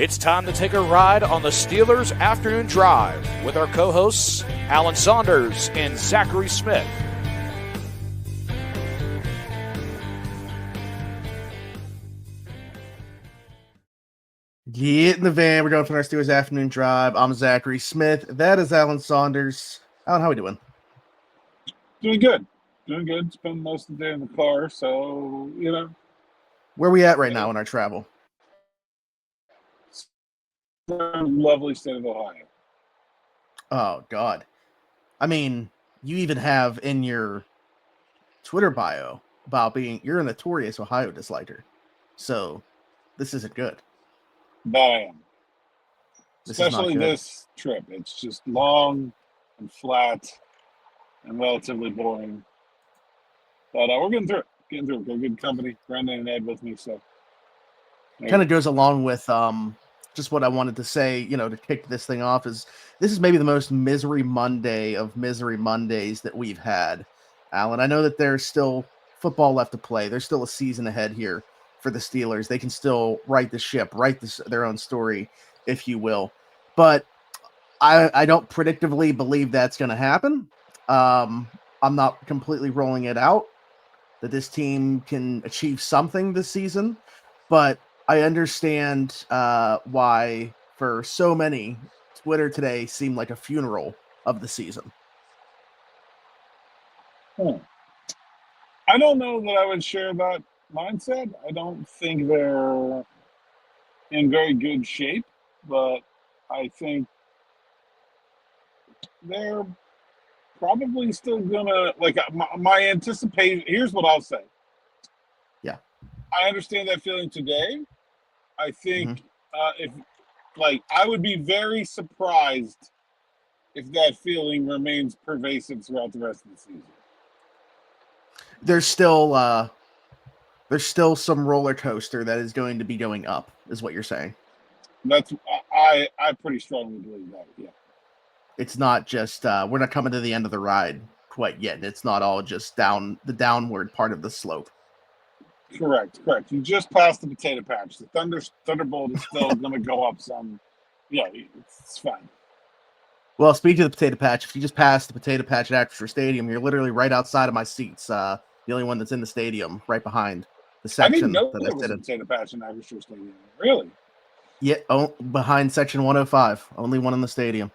It's time to take a ride on the Steelers Afternoon Drive with our co-hosts, Alan Saunders and Zachary Smith. Get in the van. We're going for our Steelers Afternoon Drive. I'm Zachary Smith. That is Alan Saunders. Alan, how we doing? Doing good. Spend most of the day in the car, so, Where are we at right now in our travel? Lovely state of Ohio. Oh, God. I mean, you even have in your Twitter bio about you're a notorious Ohio disliker. So, this isn't good. That I am. Especially this trip. It's just long and flat and relatively boring. But we're getting through it. Got good company. Brandon and Ed with me, so. Kind of goes along with just what I wanted to say, to kick this thing off is this is maybe the most misery Monday of misery Mondays that we've had. Alan, I know that there's still football left to play. There's still a season ahead here for the Steelers. They can still right the ship, their own story, if you will. But I don't predictively believe that's going to happen. I'm not completely rolling it out that this team can achieve something this season, but I understand why for so many, Twitter today seemed like a funeral of the season. I don't know that I would share that mindset. I don't think they're in very good shape, but I think they're probably still gonna, my anticipation. Here's what I'll say. Yeah. I understand that feeling today. I think I would be very surprised if that feeling remains pervasive throughout the rest of the season. There's still some roller coaster that is going to be going up, is what you're saying. I pretty strongly believe that. Yeah. It's not just we're not coming to the end of the ride quite yet. It's not all just the downward part of the slope. Correct. You just passed the potato patch. The Thunderbolt is still going to go up some. Yeah, it's fine. Well, speaking of the potato patch, if you just passed the potato patch at Acrisure Stadium, you're literally right outside of my seats. The only one that's in the stadium, right behind the section. I didn't know there was a potato patch in Acrisure Stadium. Really? Yeah, behind section 105. Only one in the stadium.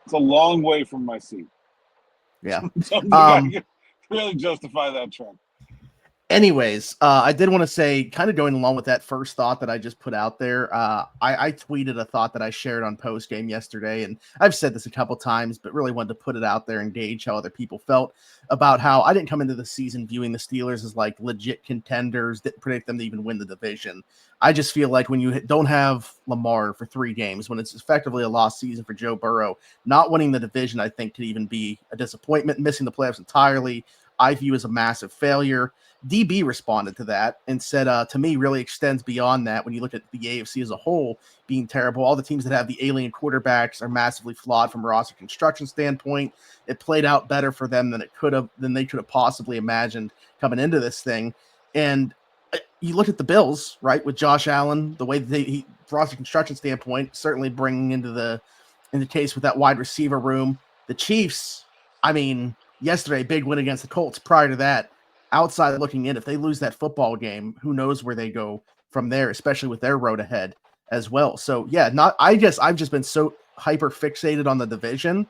It's a long way from my seat. Yeah. So I can really justify that trip. Anyways, I did want to say, kind of going along with that first thought that I just put out there, I tweeted a thought that I shared on postgame yesterday, and I've said this a couple times, but really wanted to put it out there and gauge how other people felt about how I didn't come into the season viewing the Steelers as like legit contenders, didn't predict them to even win the division. I just feel like when you don't have Lamar for 3 games, when it's effectively a lost season for Joe Burrow, not winning the division, I think could even be a disappointment. Missing the playoffs entirely, I view as a massive failure. DB responded to that and said, to me, really extends beyond that. When you look at the AFC as a whole being terrible, all the teams that have the alien quarterbacks are massively flawed from a roster construction standpoint. It played out better for them than they could have possibly imagined coming into this thing. And you look at the Bills, right, with Josh Allen, the way that roster construction standpoint, certainly bringing into the case with that wide receiver room. The Chiefs, I mean, yesterday, big win against the Colts. Prior to that, outside looking in, if they lose that football game, who knows where they go from there, especially with their road ahead as well. So yeah, I guess I've just been so hyper fixated on the division,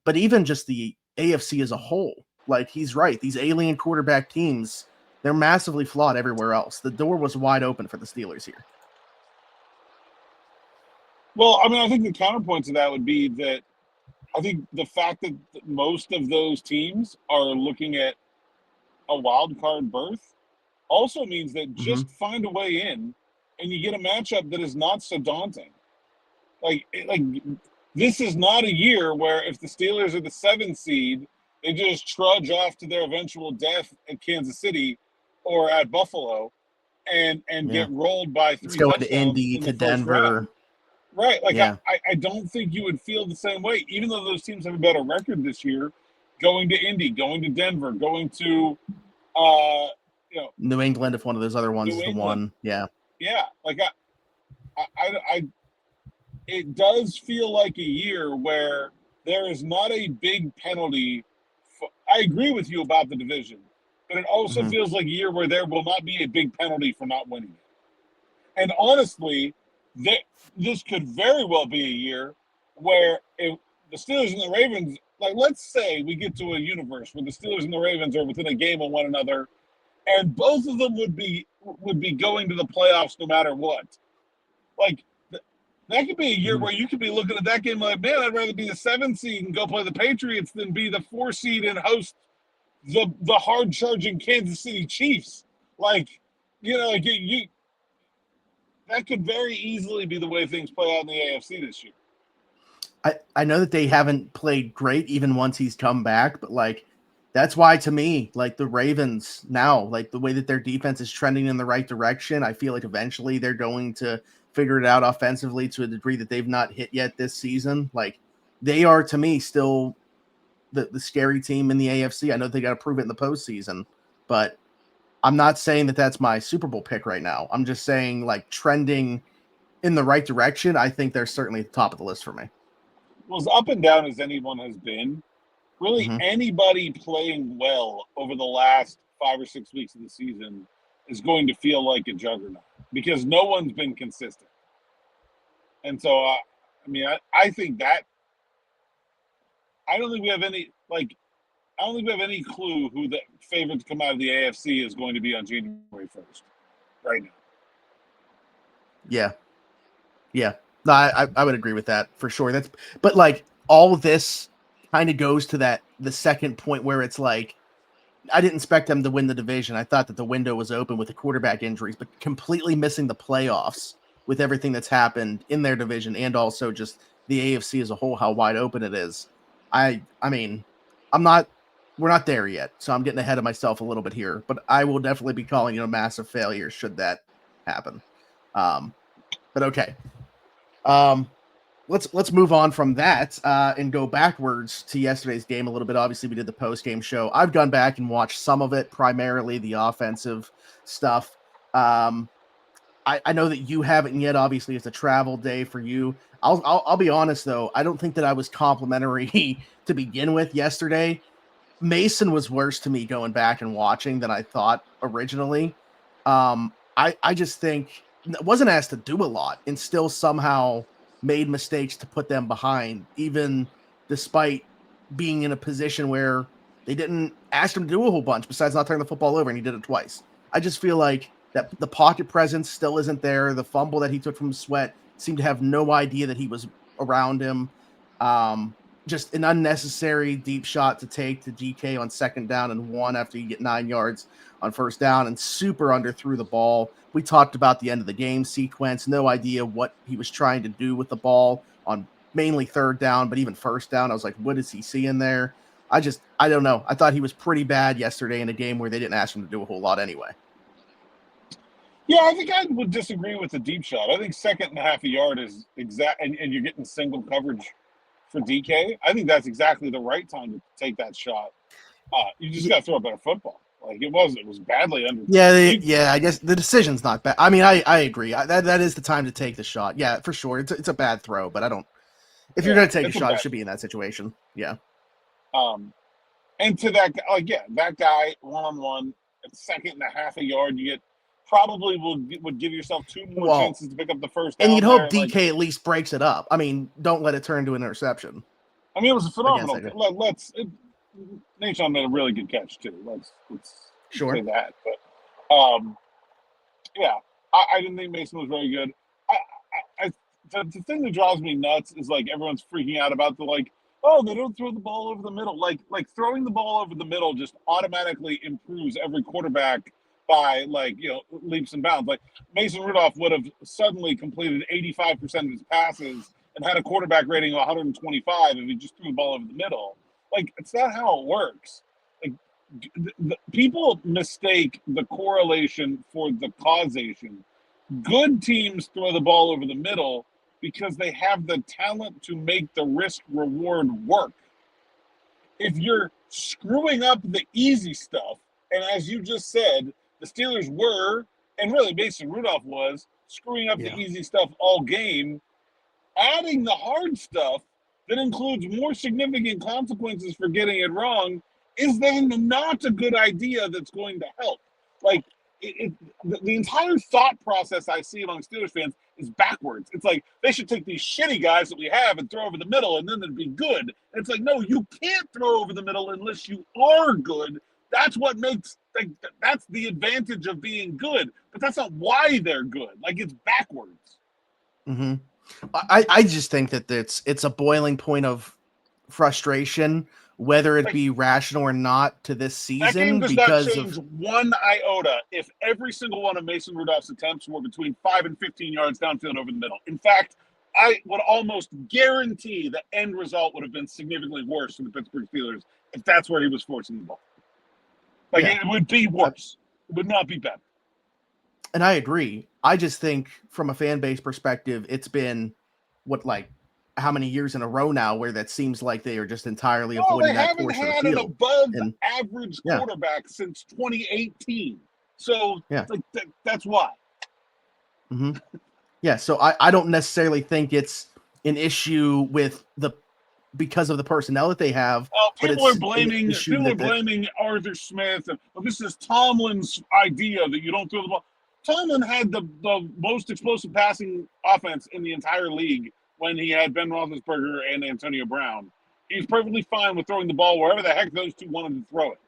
but even just the AFC as a whole, like he's right. These alien quarterback teams, they're massively flawed everywhere else. The door was wide open for the Steelers here. Well, I mean, I think the counterpoint to that would be that I think the fact that most of those teams are looking at a wild card berth also means that just find a way in and you get a matchup that is not so daunting. Like this is not a year where if the Steelers are the 7th seed, they just trudge off to their eventual death at Kansas City or at Buffalo and get rolled by 3 touchdowns. Let's go to Indy, to Denver. Right. I don't think you would feel the same way, even though those teams have a better record this year, going to Indy, going to Denver, going to New England, if one of those other ones is the one. Yeah. Yeah. it does feel like a year where there is not a big penalty. I agree with you about the division, but it also feels like a year where there will not be a big penalty for not winning it. And honestly, this could very well be a year where if the Steelers and the Ravens, like let's say we get to a universe where the Steelers and the Ravens are within a game of one another, and both of them would be going to the playoffs no matter what. Like that could be a year where you could be looking at that game like, man, I'd rather be the 7th seed and go play the Patriots than be the 4 seed and host the hard charging Kansas City Chiefs. Like, you know, like you that could very easily be the way things play out in the AFC this year. I know that they haven't played great even once he's come back, but like that's why to me, like the Ravens now, like the way that their defense is trending in the right direction, I feel like eventually they're going to figure it out offensively to a degree that they've not hit yet this season. Like they are to me still the scary team in the AFC. I know they got to prove it in the postseason, but I'm not saying that that's my Super Bowl pick right now. I'm just saying like trending in the right direction. I think they're certainly at the top of the list for me. Well, as up and down as anyone has been, really anybody playing well over the last 5 or 6 weeks of the season is going to feel like a juggernaut because no one's been consistent. And so, I mean, I think that I don't think we have any clue who the favorite to come out of the AFC is going to be on January 1st right now. Yeah. No, I would agree with that for sure. But like all of this kind of goes to the second point where it's like I didn't expect them to win the division. I thought that the window was open with the quarterback injuries, but completely missing the playoffs with everything that's happened in their division and also just the AFC as a whole, how wide open it is. I mean, we're not there yet, so I'm getting ahead of myself a little bit here, but I will definitely be calling it a massive failure should that happen. But okay. Let's move on from that and go backwards to yesterday's game a little bit. Obviously, we did the post-game show. I've gone back and watched some of it, primarily the offensive stuff. I know that you haven't yet. Obviously, it's a travel day for you. I'll be honest though. I don't think that I was complimentary to begin with yesterday. Mason was worse to me going back and watching than I thought originally. I just think wasn't asked to do a lot and still somehow made mistakes to put them behind, even despite being in a position where they didn't ask him to do a whole bunch besides not turning the football over, and he did it twice. I just feel like that the pocket presence still isn't there. The fumble that he took from Sweat seemed to have no idea that he was around him. Just an unnecessary deep shot to take to DK on 2nd down and 1 after you get 9 yards on 1st down, and super underthrew the ball. We talked about the end of the game sequence, no idea what he was trying to do with the ball on mainly 3rd down, but even 1st down. I was like, what is he seeing there? I don't know. I thought he was pretty bad yesterday in a game where they didn't ask him to do a whole lot anyway. Yeah, I think I would disagree with the deep shot. I think 2nd and a half a yard is exact, and you're getting single coverage for DK. I think that's exactly the right time to take that shot. You just got to throw a better football. Like it was badly under. Yeah. I guess the decision's not bad. I mean, I agree. That is the time to take the shot. Yeah, for sure. It's a bad throw, but I don't. If you're going to take a shot, it should be in that situation. Yeah. And to that guy, that guy 1-on-1 at 2nd and a half a yard, you get probably would give yourself 2 more chances to pick up the 1st down. And you'd hope DK at least breaks it up. I mean, don't let it turn into an interception. I mean, it was a phenomenal. Nate made a really good catch too. Let's say that. But yeah, I didn't think Mason was very good. The thing that drives me nuts is like everyone's freaking out about they don't throw the ball over the middle. Like throwing the ball over the middle just automatically improves every quarterback by leaps and bounds. Like Mason Rudolph would have suddenly completed 85% of his passes and had a quarterback rating of 125 if he just threw the ball over the middle. Like it's not how it works. Like people mistake the correlation for the causation. Good teams throw the ball over the middle because they have the talent to make the risk reward work. If you're screwing up the easy stuff, and as you just said, the Steelers were, and really Mason Rudolph was, screwing up the easy stuff all game, adding the hard stuff that includes more significant consequences for getting it wrong is then not a good idea that's going to help. Like, the entire thought process I see among Steelers fans is backwards. It's like they should take these shitty guys that we have and throw over the middle, and then it'd be good. And it's like, no, you can't throw over the middle unless you are good. That's what makes, like, that's the advantage of being good. But that's not why they're good. Like, it's backwards. Mm-hmm. I just think that it's a boiling point of frustration, whether it be rational or not, to this season. That game does not change one iota if every single one of Mason Rudolph's attempts were between 5 and 15 yards downfield over the middle. In fact, I would almost guarantee the end result would have been significantly worse for the Pittsburgh Steelers if that's where he was forcing the ball. Like, it would be worse. It would not be better. And I agree. I just think from a fan base perspective, it's been how many years in a row now where that seems like they are just entirely avoiding that portion of the field. They haven't had an above average quarterback since 2018. So that's why. Mm-hmm. Yeah. So I don't necessarily think it's an issue because of the personnel that they have. People are blaming Arthur Smith. This is Tomlin's idea that you don't throw the ball. Tomlin had the most explosive passing offense in the entire league when he had Ben Roethlisberger and Antonio Brown. He's perfectly fine with throwing the ball wherever the heck those two wanted to throw it.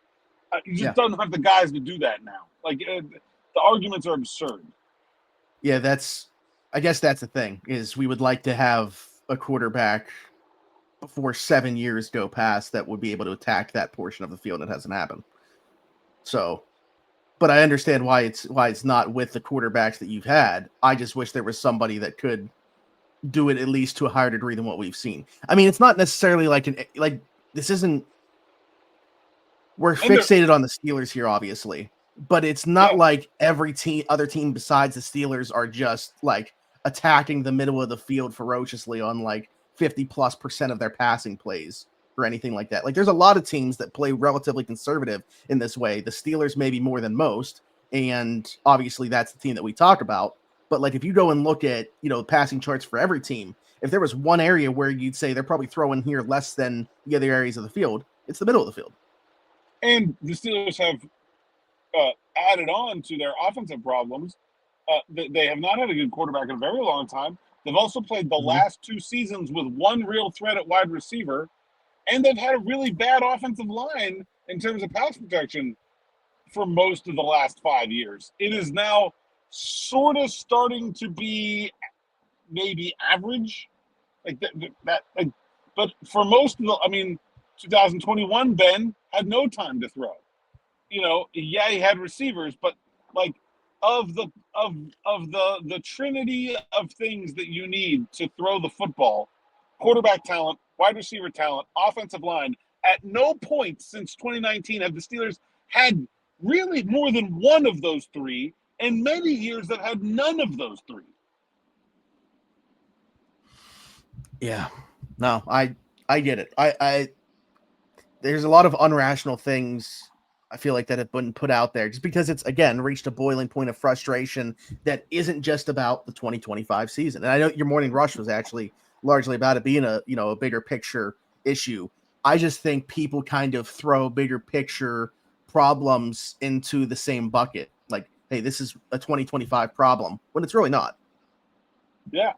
You just don't have the guys to do that now. Like, the arguments are absurd. Yeah, I guess that's the thing, is we would like to have a quarterback before 7 years go past that would be able to attack that portion of the field. That hasn't happened. So, but I understand why it's not with the quarterbacks that you've had. I just wish there was somebody that could do it at least to a higher degree than what we've seen. I mean, it's not necessarily this isn't. We're fixated on the Steelers here, obviously, but it's not like every other team besides the Steelers are just like attacking the middle of the field ferociously on like 50+% of their passing plays or anything like that. Like, there's a lot of teams that play relatively conservative in this way. The Steelers maybe more than most, and obviously that's the team that we talk about. But like, if you go and look at, passing charts for every team, if there was one area where you'd say they're probably throwing here less than the other areas of the field, it's the middle of the field. And the Steelers have added on to their offensive problems. They have not had a good quarterback in a very long time. They've also played the last 2 seasons with one real threat at wide receiver, and they've had a really bad offensive line in terms of pass protection for most of the last 5 years. It is now sort of starting to be maybe average, but for most of 2021, Ben had no time to throw. He had receivers, but like, of the trinity of things that you need to throw the football, quarterback talent, wide receiver talent, offensive line, at no point since 2019 have the Steelers had really more than one of those three, and many years that had none of those three. Yeah. No, I get it. I there's a lot of irrational things I feel like that have been put out there just because it's, again, reached a boiling point of frustration that isn't just about the 2025 season. And I know your morning rush was actually largely about it being a bigger picture issue. I just think people kind of throw bigger picture problems into the same bucket. Like, hey, this is a 2025 problem when it's really not. Yeah.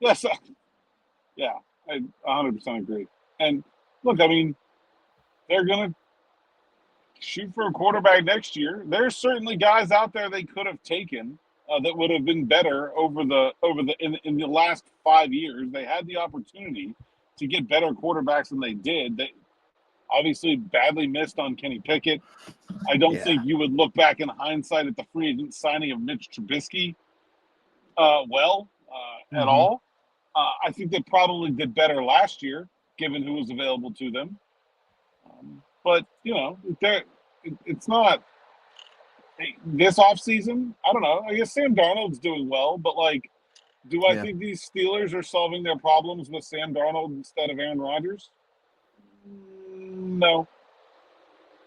Yes. Yeah. I 100% agree. And look, I mean, they're going to shoot for a quarterback next year. There's certainly guys out there they could have taken that would have been better in the last 5 years. They had the opportunity to get better quarterbacks than they did. They obviously badly missed on Kenny Pickett. I don't think you would look back in hindsight at the free agent signing of Mitch Trubisky at all. I think they probably did better last year, given who was available to them. But, it's not this offseason. I don't know. I guess Sam Darnold's doing well, but, like, do I think these Steelers are solving their problems with Sam Darnold instead of Aaron Rodgers? No.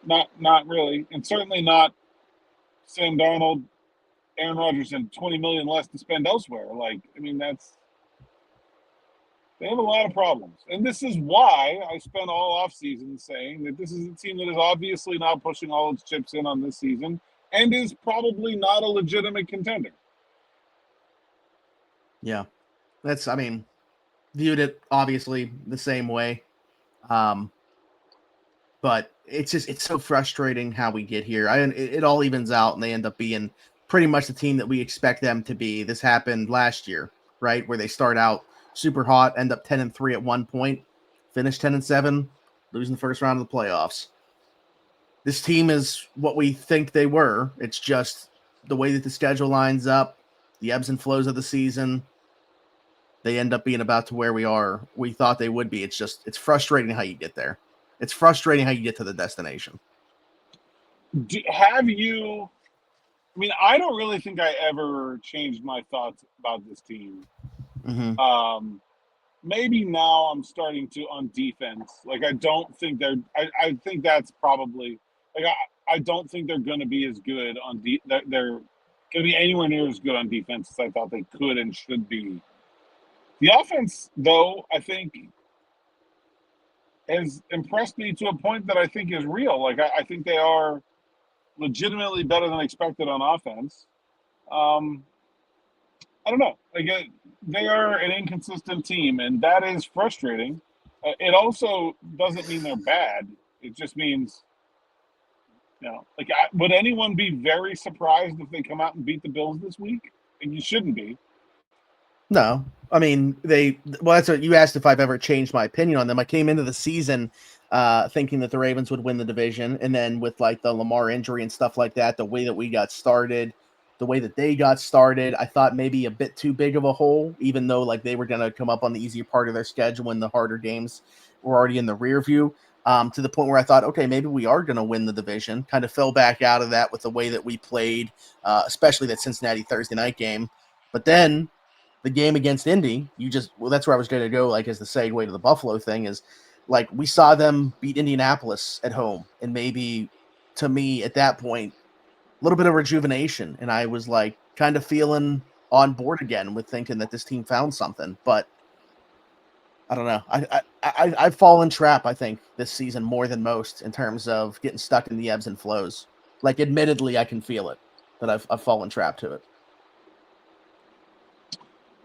Not really. And certainly not Sam Darnold, Aaron Rodgers, and $20 million less to spend elsewhere. Like, I mean, that's They have a lot of problems. And this is why I spent all offseason saying that this is a team that is obviously not pushing all its chips in on this season and is probably not a legitimate contender. Yeah. Viewed it obviously the same way. But it's so frustrating how we get here. It all evens out and they end up being pretty much the team that we expect them to be. This happened last year, right? Where they start out super hot, end up 10-3 at one point, finish 10-7, losing the first round of the playoffs. This team is what we think they were. It's just the way that the schedule lines up, the ebbs and flows of the season. They end up being about to where we thought they would be. It's frustrating how you get there. It's frustrating how you get to the destination. I don't really think I ever changed my thoughts about this team. Mm-hmm. Maybe now I'm starting to on defense. Like, I don't think I think that's probably, like, I don't think they're going to be as good on they're going to be anywhere near as good on defense as I thought they could and should be. The offense, though, I think has impressed me to a point that I think is real. Like, I think they are legitimately better than expected on offense. I don't know. Like, they are an inconsistent team, and that is frustrating. It also doesn't mean they're bad. It just means, would anyone be very surprised if they come out and beat the Bills this week? And you shouldn't be. No, that's what you asked, if I've ever changed my opinion on them. I came into the season thinking that the Ravens would win the division. And then with like the Lamar injury and stuff like that, the way that we got started, the way that they got started, I thought maybe a bit too big of a hole, even though like they were going to come up on the easier part of their schedule when the harder games were already in the rear view, to the point where I thought, okay, maybe we are going to win the division. Kind of fell back out of that with the way that we played, especially that Cincinnati Thursday night game. But then the game against Indy, that's where I was going to go, like, as the segue to the Buffalo thing, is like we saw them beat Indianapolis at home. And maybe to me at that point, a little bit of rejuvenation. And I was like kind of feeling on board again with thinking that this team found something. But I don't know. I've fallen trap, I think, this season more than most in terms of getting stuck in the ebbs and flows. Like, admittedly, I can feel it, that I've fallen trap to it.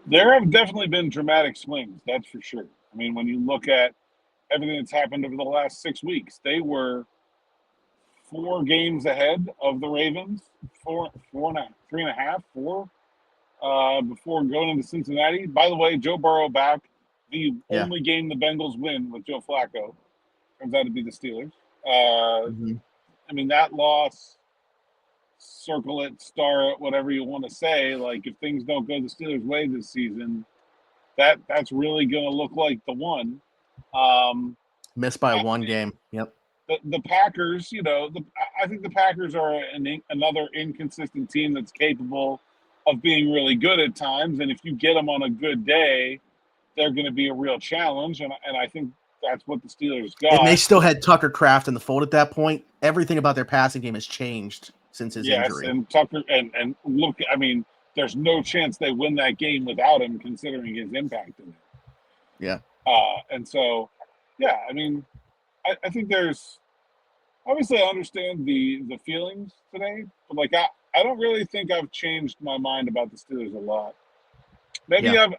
There have definitely been dramatic swings, that's for sure. I mean, when you look at everything that's happened over the last 6 weeks, they were 4 games ahead of the Ravens, 3.5, 4, before going into Cincinnati. By the way, Joe Burrow back. The only game the Bengals win with Joe Flacco turns out to be the Steelers. I mean, that loss, circle it, star it, whatever you want to say. Like, if things don't go the Steelers' way this season, that's really going to look like the one. Missed by one game. Yep. The Packers, I think the Packers are another inconsistent team that's capable of being really good at times. And if you get them on a good day, they're going to be a real challenge. And I think that's what the Steelers got. And they still had Tucker Kraft in the fold at that point. Everything about their passing game has changed since his injury. Yes, and Tucker, and look, I mean, there's no chance they win that game without him, considering his impact in it. Yeah. And so, yeah, I mean, I think there's, obviously I understand the feelings today, but like, I don't really think I've changed my mind about the Steelers a lot. Maybe I've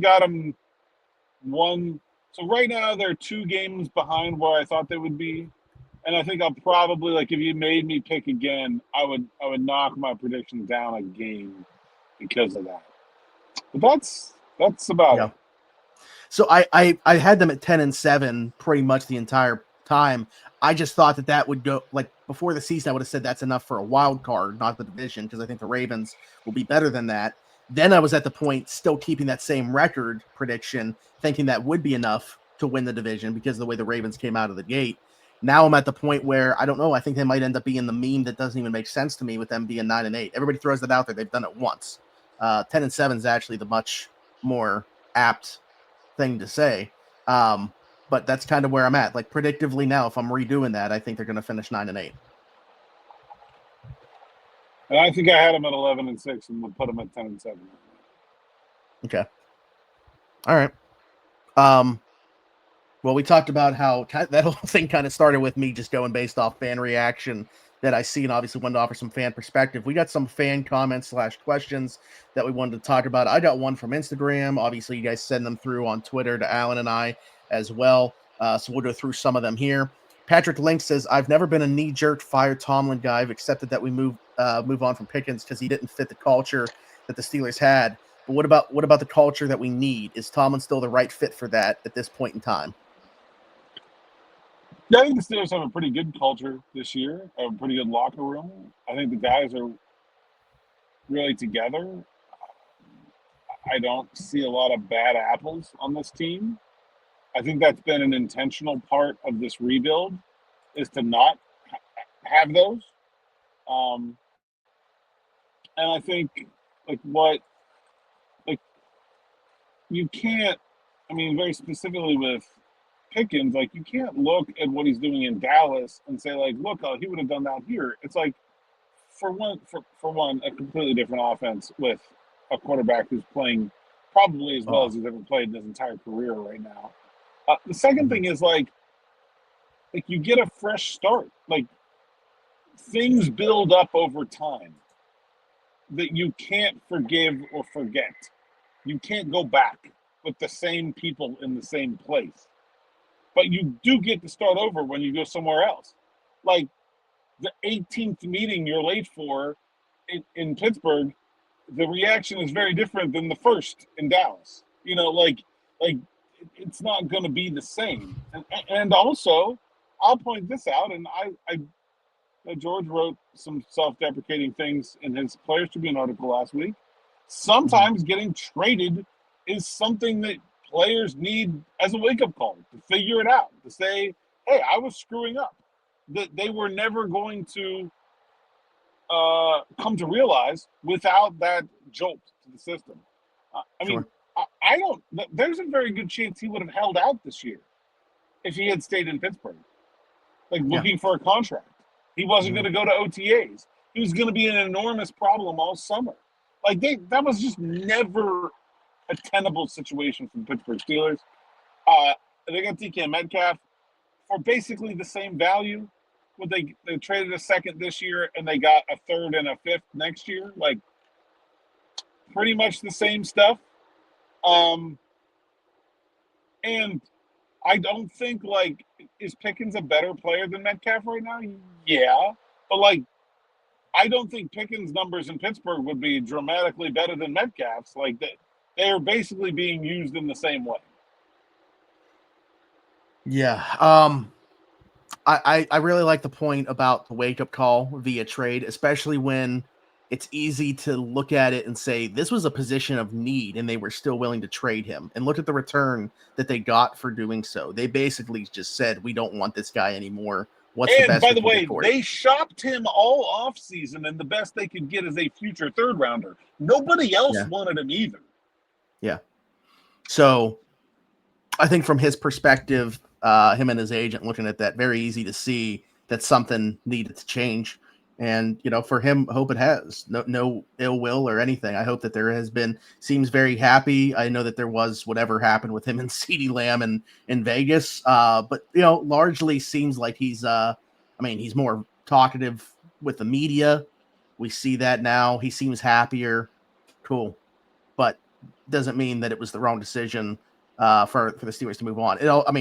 got them one. So right now they're 2 games behind where I thought they would be. And I think I'll probably, like, if you made me pick again, I would knock my prediction down a game because of that. But that's about it. So I had them at 10-7 pretty much the entire time. I just thought that would go, like, before the season, I would have said that's enough for a wild card, not the division, because I think the Ravens will be better than that. Then I was at the point still keeping that same record prediction, thinking that would be enough to win the division because of the way the Ravens came out of the gate. Now I'm at the point where I don't know. I think they might end up being the meme that doesn't even make sense to me with them being 9-8. Everybody throws that out there. They've done it once. 10-7 is actually the much more apt thing to say. But that's kind of where I'm at. Like, predictively now, if I'm redoing that, I think they're going to finish 9-8. And I think I had them at 11-6, and we'll put them at 10-7. Okay. All right. Well, we talked about how that whole thing kind of started with me just going based off fan reaction that I see, and obviously wanted to offer some fan perspective. We got some fan comments / questions that we wanted to talk about. I got one from Instagram. Obviously, you guys send them through on Twitter to Alan and I as well. So we'll go through some of them here. Patrick Link says, "I've never been a knee-jerk fire Tomlin guy. I've accepted that we move on from Pickens because he didn't fit the culture that the Steelers had. But what about the culture that we need? Is Tomlin still the right fit for that at this point in time?" Yeah, I think the Steelers have a pretty good culture this year, a pretty good locker room. I think the guys are really together. I don't see a lot of bad apples on this team. I think that's been an intentional part of this rebuild, is to not have those. And I think you can't. I mean, very specifically with Pickens, you can't look at what he's doing in Dallas and say, look, he would have done that here. It's for one, a completely different offense with a quarterback who's playing probably as well as he's ever played in his entire career right now. The second thing is you get a fresh start. Things build up over time that you can't forgive or forget. You can't go back with the same people in the same place. But you do get to start over when you go somewhere else. The 18th meeting you're late for in Pittsburgh, the reaction is very different than the first in Dallas. It's not going to be the same. And also, I'll point this out, and George wrote some self-deprecating things in his Players Tribune article last week. Sometimes getting traded is something that players need as a wake-up call to figure it out, to say, hey, I was screwing up. That they were never going to come to realize without that jolt to the system. There's a very good chance he would have held out this year if he had stayed in Pittsburgh, looking for a contract. He wasn't going to go to OTAs. He was going to be an enormous problem all summer. That was just never a tenable situation for the Pittsburgh Steelers. They got DK Metcalf for basically the same value. They traded a second this year and they got a third and a fifth next year. Pretty much the same stuff. And I don't think is Pickens a better player than Metcalf right now? Yeah, but I don't think Pickens' numbers in Pittsburgh would be dramatically better than Metcalf's. They are basically being used in the same way. Yeah. I really like the point about the wake-up call via trade, especially when it's easy to look at it and say this was a position of need and they were still willing to trade him. And look at the return that they got for doing so. They basically just said, we don't want this guy anymore. What's the best? By the way, they shopped him all offseason, and the best they could get is a future third rounder. Nobody else wanted him either. Yeah. So I think from his perspective, him and his agent looking at that, very easy to see that something needed to change. And, for him, hope it has. No ill will or anything. I hope that there has been, seems very happy. I know that there was whatever happened with him and CeeDee Lamb in Vegas. But, largely seems like he's more talkative with the media. We see that now. He seems happier. Cool. But doesn't mean that it was the wrong decision for the Steelers to move on.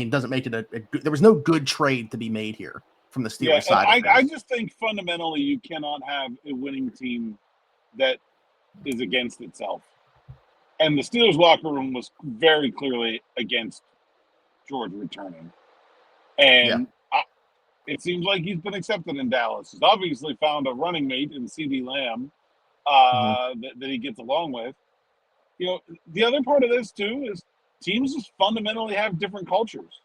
Doesn't make it there was no good trade to be made here from the Steelers side. I just think fundamentally you cannot have a winning team that is against itself. And the Steelers locker room was very clearly against George returning. And it seems like he's been accepted in Dallas. He's obviously found a running mate in CeeDee Lamb that he gets along with. The other part of this, too, is teams just fundamentally have different cultures.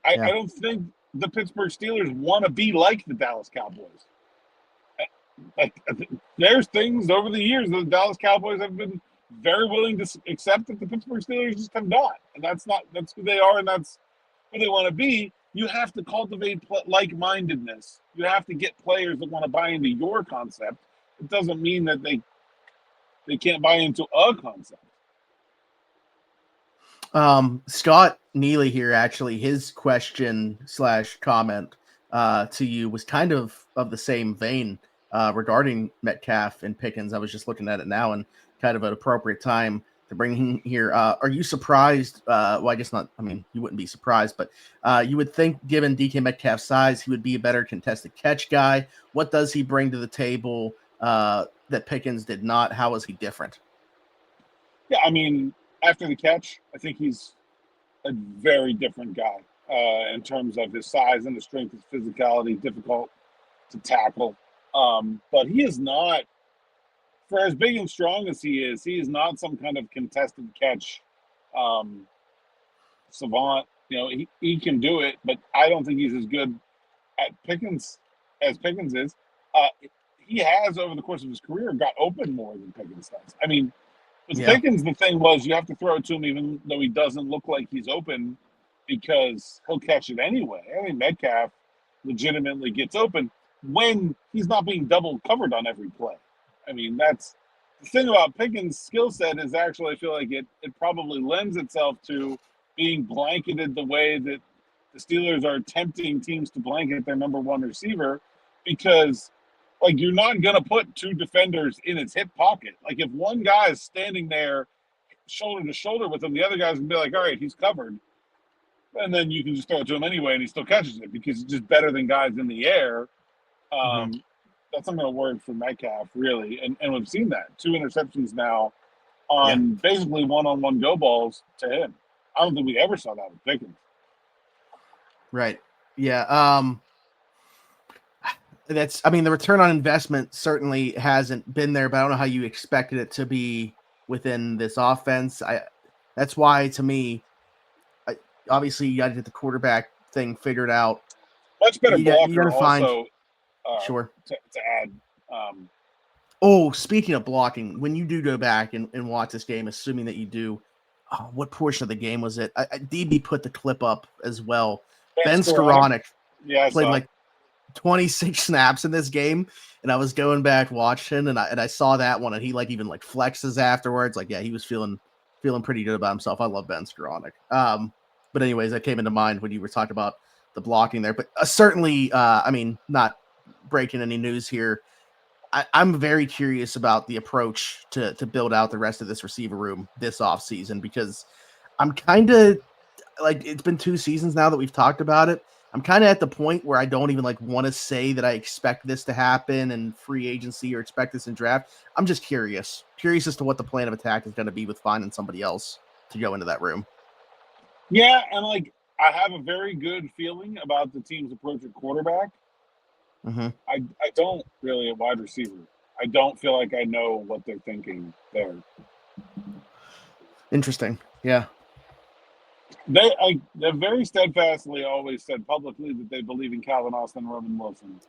I don't think the Pittsburgh Steelers want to be like the Dallas Cowboys. There's things over the years that the Dallas Cowboys have been very willing to accept that the Pittsburgh Steelers just have not. And that's who they are, and that's who they want to be. You have to cultivate like-mindedness. You have to get players that want to buy into your concept. It doesn't mean that they can't buy into a concept. Scott Neely here, actually, his question / comment to you was kind of the same vein regarding Metcalf and Pickens. I was just looking at it now and kind of an appropriate time to bring him here. Are you surprised? Well, I guess not. I mean, you wouldn't be surprised, but you would think given DK Metcalf's size, he would be a better contested catch guy. What does he bring to the table that Pickens did not? How is he different? Yeah, I mean, after the catch, I think he's a very different guy in terms of his size and his strength, his physicality, difficult to tackle. But he is not, for as big and strong as he is not some kind of contested catch savant. You know, he can do it, but I don't think he's as good at Pickens as Pickens is. He has, over the course of his career, got open more than Pickens does. I mean, with Pickens, the thing was you have to throw it to him even though he doesn't look like he's open because he'll catch it anyway. I mean, Metcalf legitimately gets open when he's not being double covered on every play. I mean, that's the thing about Pickens' skill set is actually I feel like it probably lends itself to being blanketed the way that the Steelers are tempting teams to blanket their number one receiver because like you're not going to put two defenders in his hip pocket. Like if one guy is standing there shoulder to shoulder with him, the other guy's going to be like, all right, he's covered. And then you can just throw it to him anyway and he still catches it because he's just better than guys in the air. That's not going to work for Metcalf, really. And we've seen that. 2 interceptions now on basically one-on-one go balls to him. I don't think we ever saw that with Pickens. Right. Yeah. I mean, the return on investment certainly hasn't been there, but I don't know how you expected it to be within this offense. That's why, to me, obviously you got to get the quarterback thing figured out. Much better blocker also. Sure. To add. Speaking of blocking, when you do go back and watch this game, assuming that you do, what portion of the game was it? DB put the clip up as well. Ben Skoranek played like 26 snaps in this game, and I was going back watching, and I saw that one, and he even flexes afterwards. Like, yeah, he was feeling pretty good about himself. I love Ben Skoranek. But anyways, that came into mind when you were talking about the blocking there. But certainly, I mean, not breaking any news here. I'm very curious about the approach to build out the rest of this receiver room this offseason because I'm kind of it's been 2 seasons now that we've talked about it. I'm kind of at the point where I don't even want to say that I expect this to happen in free agency or expect this in draft. I'm just curious as to what the plan of attack is going to be with finding somebody else to go into that room. Yeah, and I have a very good feeling about the team's approach at quarterback. I don't really at wide receiver. I don't feel like I know what they're thinking there. Interesting. Yeah. They're very steadfastly always said publicly that they believe in Calvin Austin and Roman Wilson.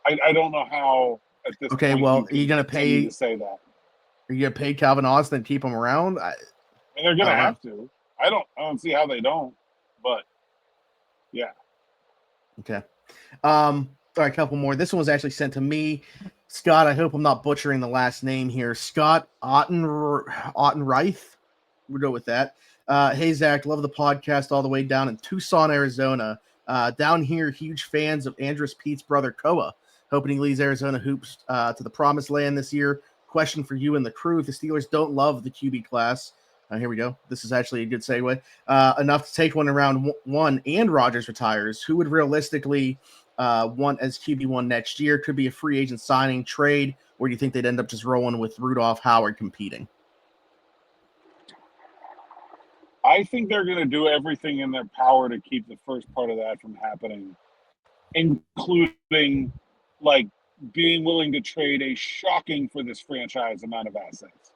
I don't know how at this point. Okay, well, are you going to say that? Are you going to pay Calvin Austin and keep him around? They're going to have to. I don't see how they don't, but yeah. Okay. All right, a couple more. This one was actually sent to me. Scott, I hope I'm not butchering the last name here. Scott Ottenreith. We'll go with that. Hey, Zach, love the podcast all the way down in Tucson, Arizona. Down here, huge fans of Andrus Pete's brother, Koa. Hoping he leads Arizona hoops to the promised land this year. Question for you and the crew. If the Steelers don't love the QB class, here we go. This is actually a good segue. Enough to take one in round 1 and Rodgers retires, who would realistically want as QB1 next year? Could be a free agent signing, trade, or do you think they'd end up just rolling with Rudolph, Howard competing? I think they're going to do everything in their power to keep the first part of that from happening, including being willing to trade a shocking for this franchise amount of assets.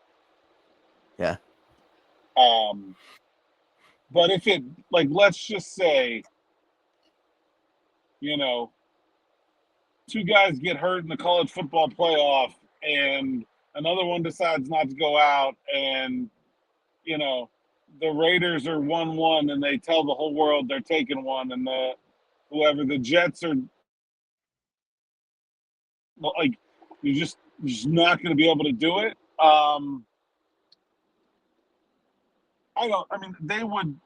Yeah. But if it let's just say, 2 guys get hurt in the college football playoff and another one decides not to go out and, the Raiders are 1-1 and they tell the whole world they're taking one and the Jets are you're just not going to be able to do it. they would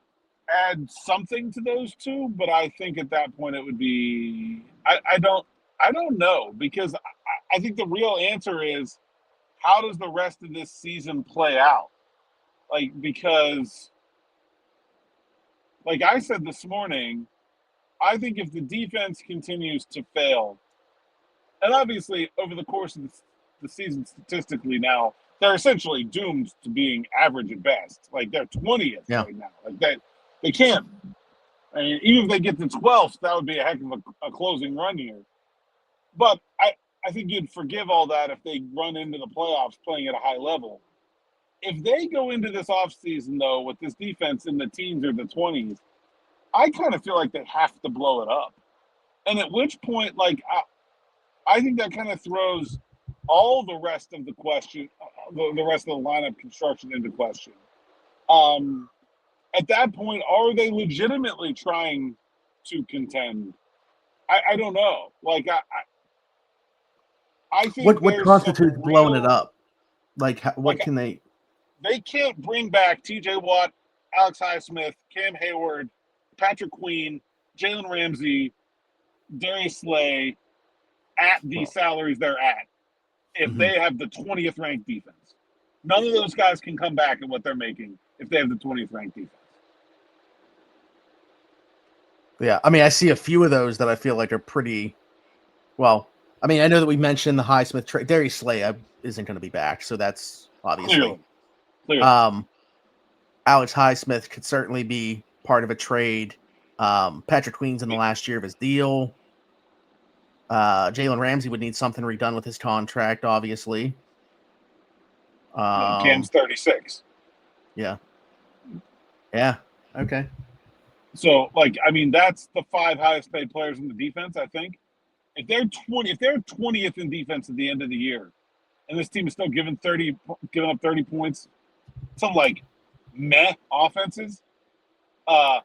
add something to those two, but I think at that point it would be I don't know, because I think the real answer is, how does the rest of this season play out? Because like I said this morning, I think if the defense continues to fail, and obviously over the course of the season statistically now, they're essentially doomed to being average at best. Like they're 20th right now. Like that, they can't. I mean, even if they get to 12th, that would be a heck of a closing run here. But I think you'd forgive all that if they run into the playoffs playing at a high level. If they go into this offseason, though, with this defense in the teens or the 20s, I kind of feel like they have to blow it up. And at which point, I think that kind of throws all the rest of the question, the rest of the lineup construction into question. At that point, are they legitimately trying to contend? I don't know. I think what constitutes blowing it up? Can they? They can't bring back T.J. Watt, Alex Highsmith, Cam Hayward, Patrick Queen, Jalen Ramsey, Darius Slay at the salaries they're at if they have the 20th ranked defense. None of those guys can come back at what they're making if they have the 20th ranked defense. Yeah, I mean, I see a few of those that I feel like are pretty well. I mean, I know that we mentioned the Highsmith trade. Darius Slay isn't going to be back, so that's obviously. Clearly. Alex Highsmith could certainly be part of a trade. Patrick Queen's in the last year of his deal. Jalen Ramsey would need something redone with his contract, obviously. Cam's 36. Yeah. Okay. So, that's the 5 highest paid players in the defense, I think. If they're 20th in defense at the end of the year, and this team is still giving up 30 points, some meh offenses, I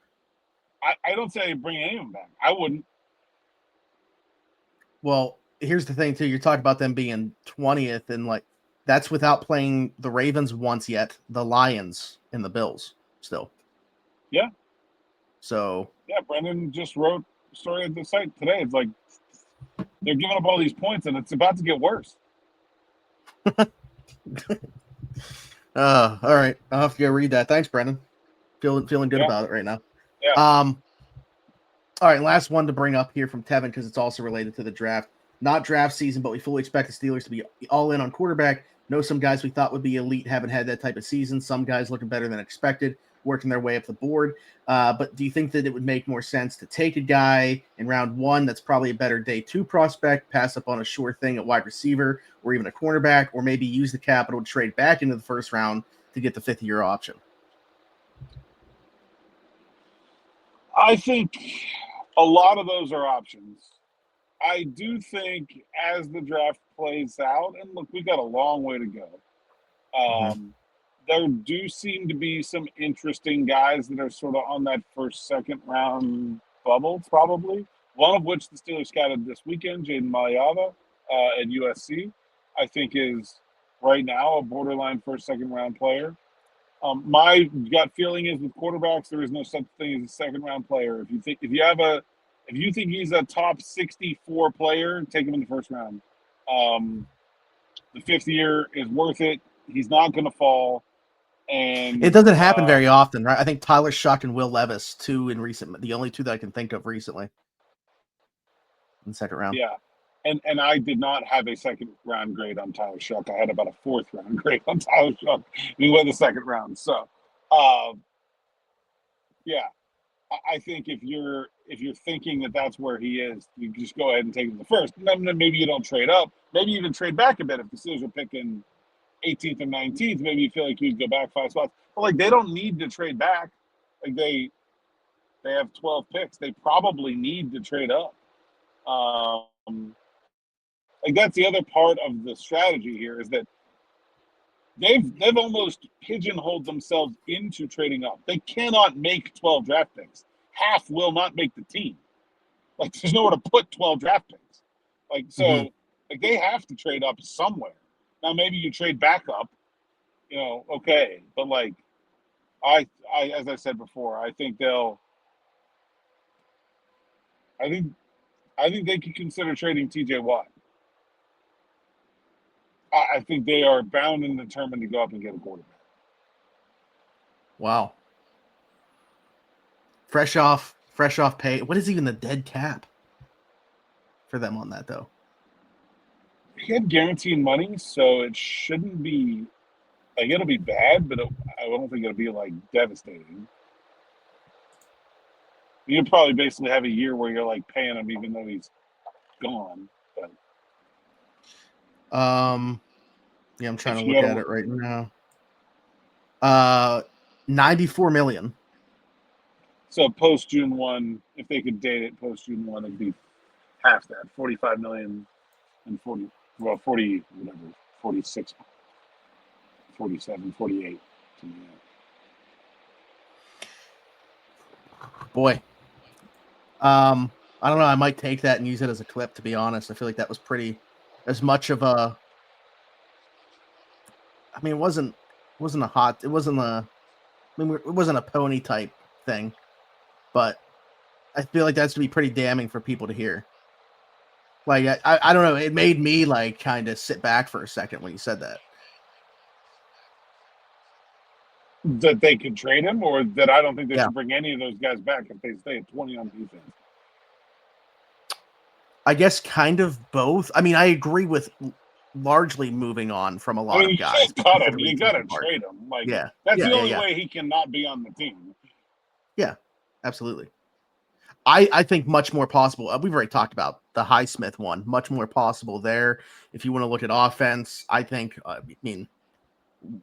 don't say bring any of them back. I wouldn't. Well, here's the thing too. You're talking about them being 20th, and that's without playing the Ravens once yet, the Lions and the Bills still. Yeah. So. Yeah, Brendan just wrote a story at the site today. It's like they're giving up all these points, and it's about to get worse. All right. I'll have to go read that. Thanks, Brendan. Feeling good about it right now. Yeah. All right, last one to bring up here from Tevin, because it's also related to the draft. Not draft season, but we fully expect the Steelers to be all in on quarterback. Know some guys we thought would be elite haven't had that type of season. Some guys looking better than expected, working their way up the board. But do you think that it would make more sense to take a guy in round 1 that's probably a better day 2 prospect, pass up on a sure thing at wide receiver or even a cornerback, or maybe use the capital to trade back into the first round to get the 5th-year option? I think a lot of those are options. I do think as the draft plays out, and look, we've got a long way to go. There do seem to be some interesting guys that are sort of on that first, second round bubble, probably. One of which the Steelers scouted this weekend, Jaden Maliava at USC, I think is right now a borderline first, second round player. My gut feeling is with quarterbacks, there is no such thing as a second round player. If you think he's a top 64 player, take him in the first round. The 5th year is worth it. He's not going to fall. And it doesn't happen very often, right? I think Tyler Shuck and Will Levis, the only 2 that I can think of recently in the second round. Yeah. And I did not have a second round grade on Tyler Shuck. I had about a 4th round grade on Tyler Shuck. We went the second round. So, yeah, I think if you're thinking that that's where he is, you just go ahead and take him the first. And then maybe you don't trade up. Maybe even trade back a bit if the Steelers are picking 18th and 19th. Maybe you feel like you'd go back 5 spots. But they don't need to trade back. They have 12 picks. They probably need to trade up. That's the other part of the strategy here, is that they've almost pigeonholed themselves into trading up. They cannot make 12 draft picks. Half will not make the team. There's nowhere to put 12 draft picks. They have to trade up somewhere. Now maybe you trade back up, okay, but I as I said before, I think they could consider trading TJ Watt. I think they are bound and determined to go up and get a quarterback. Wow. Fresh off pay. What is even the dead cap for them on that though? He had guaranteed money, so it shouldn't be like it'll be bad, but I don't think it'll be like devastating. You'll probably basically have a year where you're like paying him even though he's gone. But yeah, I'm trying to look at it right now. 94 million. So post June 1, if they could date it post June 1, it'd be half that, 45 million and 40, well, 40, whatever, 46, 47, 48. Boy. I don't know. I might take that and use it as a clip, to be honest. I feel like that was pretty as much of a, I mean, it wasn't a pony type thing, but I feel like that's to be pretty damning for people to hear. Like, I don't know. It made me like kind of sit back for a second when you said that. That they could trade him, or that I don't think they should bring any of those guys back if they stay at 20 on defense. I guess kind of both. I mean, I agree with largely moving on from a lot of guys. You got to trade him. Like, that's the only way he cannot be on the team. Yeah, absolutely. I think much more possible. We've already talked about the Highsmith one. Much more possible there. If you want to look at offense, I think,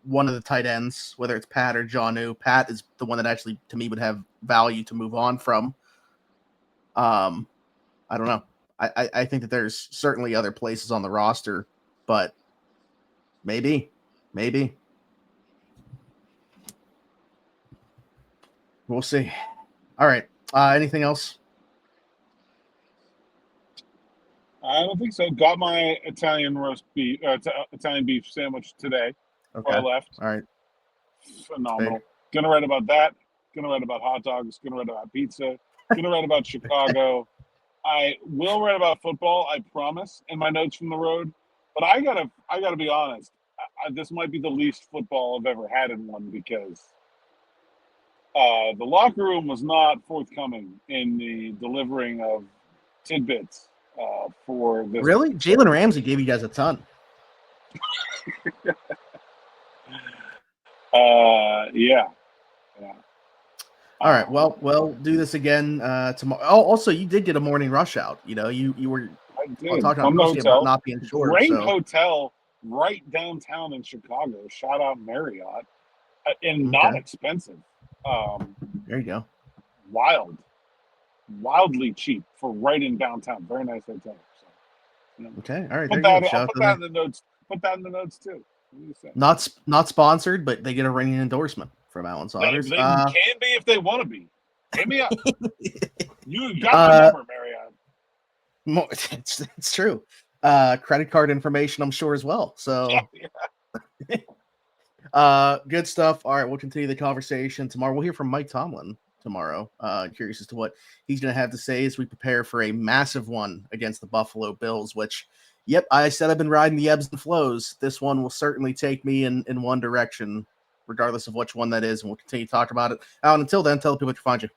one of the tight ends, whether it's Pat or Jonnu, Pat is the one that actually, to me, would have value to move on from. I don't know. I think that there's certainly other places on the roster, but maybe. We'll see. All right. Anything else? I don't think so. Got my Italian beef sandwich today. Okay. Before I left. All right. Phenomenal. Gonna write about that. Gonna write about hot dogs. Gonna write about pizza. Gonna write about Chicago. I will write about football, I promise, in my notes from the road. But I gotta be honest. This might be the least football I've ever had in one because the locker room was not forthcoming in the delivering of tidbits for this. Really? Jalen Ramsey gave you guys a ton. Yeah. All right. Well, we'll do this again tomorrow. Oh, also, you did get a morning rush out. You know, you were talking about not being sure. Great hotel right downtown in Chicago. Shout out Marriott, and not expensive. There you go. Wildly cheap for right in downtown. Very nice hotel. So, okay. All right. I'll put that in the notes. Put that in the notes too. Not sponsored, but they get a ringing endorsement from Alan Saunders. They can be if they want to be. Hit me up. You got my number, Marriott. It's true. Credit card information, I'm sure, as well. So, good stuff. All right, we'll continue the conversation tomorrow. We'll hear from Mike Tomlin tomorrow. Curious as to what he's going to have to say as we prepare for a massive one against the Buffalo Bills, which, yep, I said I've been riding the ebbs and flows. This one will certainly take me in one direction, regardless of which one that is, and we'll continue to talk about it. And until then, tell people to find you.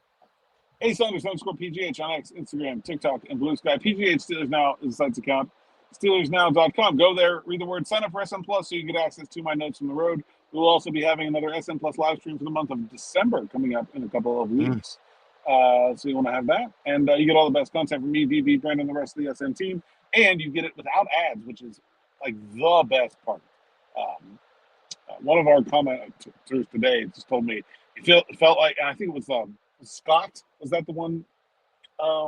Hey, Saunders_PGH on X, Instagram, TikTok, and Blue Sky. PGH Steelers Now is the site's account. SteelersNow.com. Go there, read the word, sign up for SM Plus so you get access to my notes from the road. We'll also be having another SM Plus live stream for the month of December coming up in a couple of weeks. So you want to have that. And you get all the best content from me, DB, Brandon, and the rest of the SM team. And you get it without ads, which is like the best part. One of our commenters today just told me it felt like, and I think it was Scott. Was that the one? I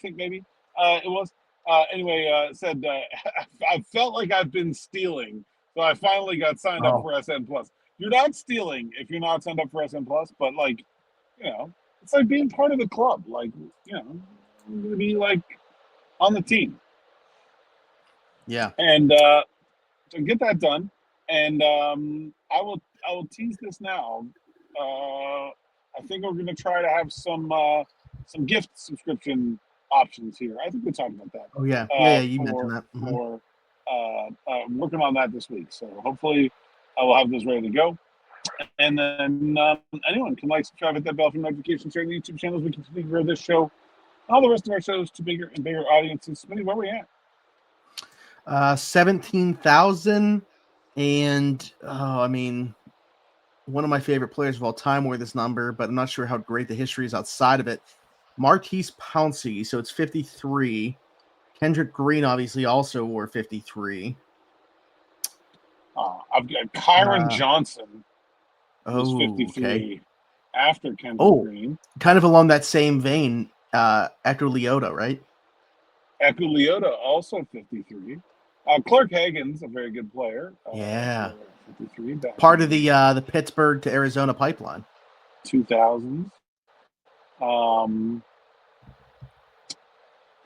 think maybe it was. Anyway, said I felt like I've been stealing, so I finally got signed up for SM Plus. You're not stealing if you're not signed up for SM Plus, but like, it's like being part of the club. Like, I'm gonna be like on the team. Yeah. And so get that done. And I will tease this now. I think we're going to try to have some gift subscription options here. I think we talked about that. Oh yeah, you mentioned that. Mm-hmm. For working on that this week. So hopefully I will have those ready to go. And then anyone can subscribe, hit that bell for notifications, share the YouTube channels. We continue to grow this show and all the rest of our shows to bigger and bigger audiences. Smitty, where are we at? 17,000, and I mean, one of my favorite players of all time wore this number, but I'm not sure how great the history is outside of it. Marquise Pouncey, so it's 53. Kendrick Green obviously also wore 53. I've got Kyron Johnson. Was 53 okay. After Kendrick Green. Kind of along that same vein, Echo Leota, right? Echo Leota also 53. Clark Hagen's a very good player. Yeah. 53. Part of the Pittsburgh to Arizona pipeline. 2000s.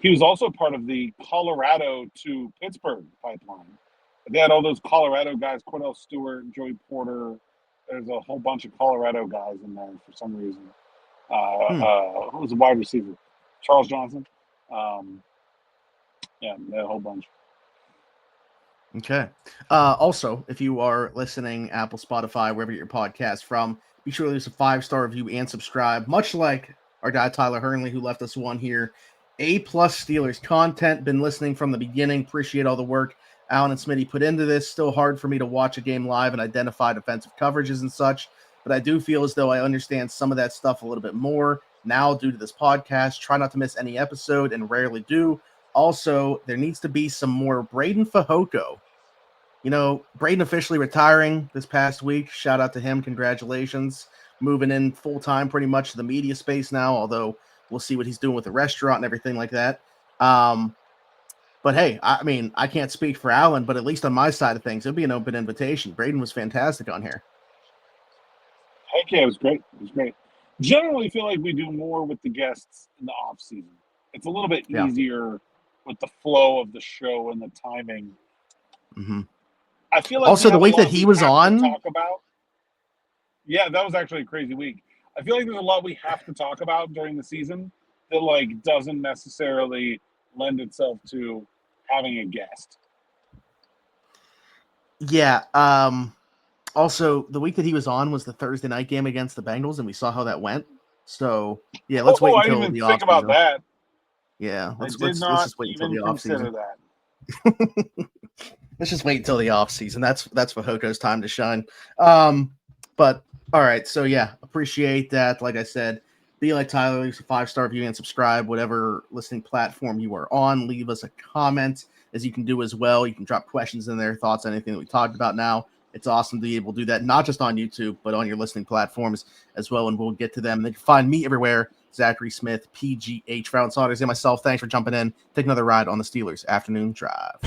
He was also part of the Colorado to Pittsburgh pipeline. They had all those Colorado guys, Cordell Stewart, Joey Porter. There's a whole bunch of Colorado guys in there for some reason. Who was a wide receiver? Charles Johnson. Yeah, a whole bunch. Okay. Also, if you are listening, Apple, Spotify, wherever you get your podcast from, be sure to leave us a 5-star review and subscribe. Much like our guy Tyler Hernley, who left us one here. A+ Steelers content. Been listening from the beginning. Appreciate all the work Alan and Smitty put into this. Still hard for me to watch a game live and identify defensive coverages and such, but I do feel as though I understand some of that stuff a little bit more now due to this podcast. Try not to miss any episode and rarely do. Also, there needs to be some more Braden Fehoko. You know, Braden officially retiring this past week. Shout out to him. Congratulations. Moving in full-time pretty much to the media space now, although we'll see what he's doing with the restaurant and everything like that. But hey, I mean, I can't speak for Alan, but at least on my side of things, it'll be an open invitation. Braden was fantastic on here. Heck yeah, it was great. It was great. Generally feel like we do more with the guests in the off season. It's a little bit easier with the flow of the show and the timing. Mm-hmm. I feel like also the week that he was on. Talk about. Yeah, that was actually a crazy week. I feel like there's a lot we have to talk about during the season that doesn't necessarily lend itself to having a guest. Yeah. Also, the week that he was on was the Thursday night game against the Bengals, and we saw how that went. So yeah, let's wait until I didn't the even think about that. Yeah, let's just wait until the off season. That. Let's just wait until the off season. That's Fajoko's time to shine. But all right, so yeah, appreciate that. Like I said, be like Tyler, leave us a 5-star review and subscribe, whatever listening platform you are on. Leave us a comment, as you can do as well. You can drop questions in there, thoughts, anything that we talked about now. It's awesome to be able to do that, not just on YouTube, but on your listening platforms as well, and we'll get to them. And then you can find me everywhere, Zachary Smith, PGH, Fallon Saunders, and myself. Thanks for jumping in. Take another ride on the Steelers Afternoon Drive.